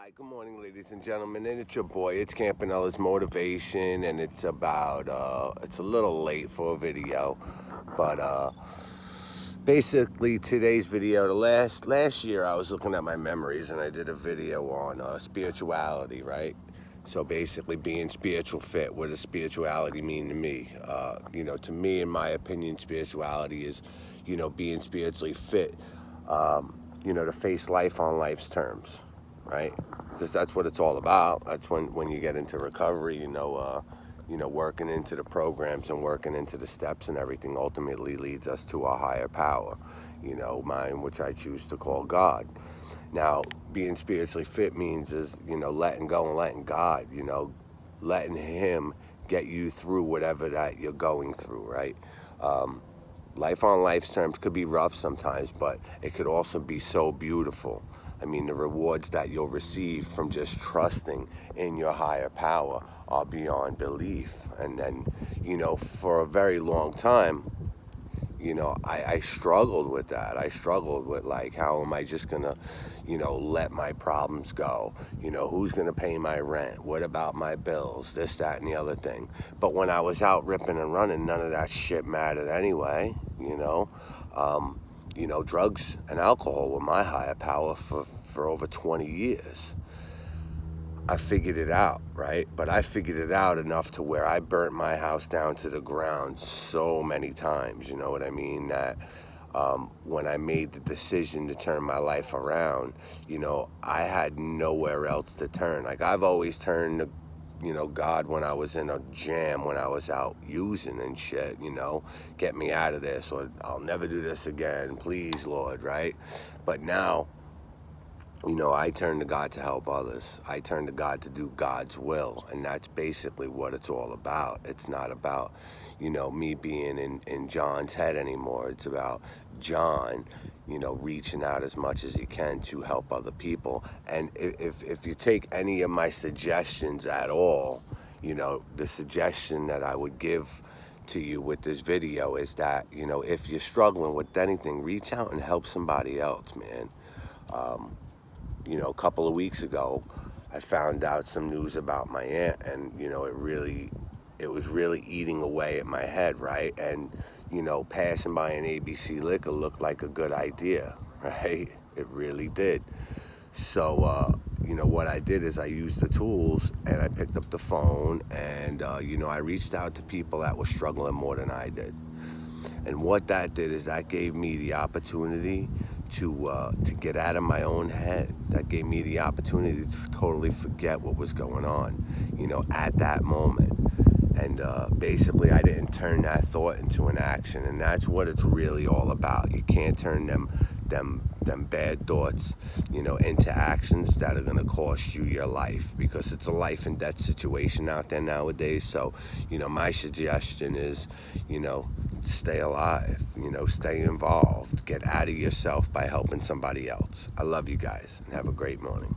Hi, good morning, ladies and gentlemen, and it's your boy. It's Campanella's Motivation, and it's it's a little late for a video, but basically today's video, the last year I was looking at my memories, and I did a video on spirituality, right? So basically being spiritual fit, what does spirituality mean to me? To me, in my opinion, spirituality is, being spiritually fit, to face life on life's terms, right? Because that's what it's all about. That's when you get into recovery, working into the programs and working into the steps and everything ultimately leads us to a higher power, mine, which I choose to call God. Now, being spiritually fit means letting go and letting God, letting Him get you through whatever that you're going through, right? Life on life's terms could be rough sometimes, but it could also be so beautiful. I mean, the rewards that you'll receive from just trusting in your higher power are beyond belief. And then, for a very long time, I struggled with that. I struggled with, like, how am I just gonna, let my problems go? Who's gonna pay my rent? What about my bills? This, that, and the other thing. But when I was out ripping and running, none of that shit mattered anyway, drugs and alcohol were my higher power for over 20 years. I figured it out, right? But I figured it out enough to where I burnt my house down to the ground so many times, you know what I mean? That when I made the decision to turn my life around, I had nowhere else to turn. Like, I've always turned to, God when I was in a jam, when I was out using and shit, get me out of this, or I'll never do this again, please, Lord, right? But now, I turn to God to help others. I turn to God to do God's will. And that's basically what it's all about. It's not about, me being in John's head anymore. It's about John, reaching out as much as he can to help other people. And if you take any of my suggestions at all, the suggestion that I would give to you with this video is that, if you're struggling with anything, reach out and help somebody else, man. A couple of weeks ago, I found out some news about my aunt, and it was really eating away at my head, right? And passing by an ABC liquor looked like a good idea, right? It really did. So what I did is I used the tools, and I picked up the phone, and I reached out to people that were struggling more than I did. And what that did is that gave me the opportunity to get out of my own head. That gave me the opportunity to totally forget what was going on, at that moment. And basically, I didn't turn that thought into an action, and that's what it's really all about. You can't turn them bad thoughts, into actions that are gonna cost you your life, because it's a life and death situation out there nowadays. So, my suggestion is, stay alive, stay involved, get out of yourself by helping somebody else. I love you guys, and have a great morning.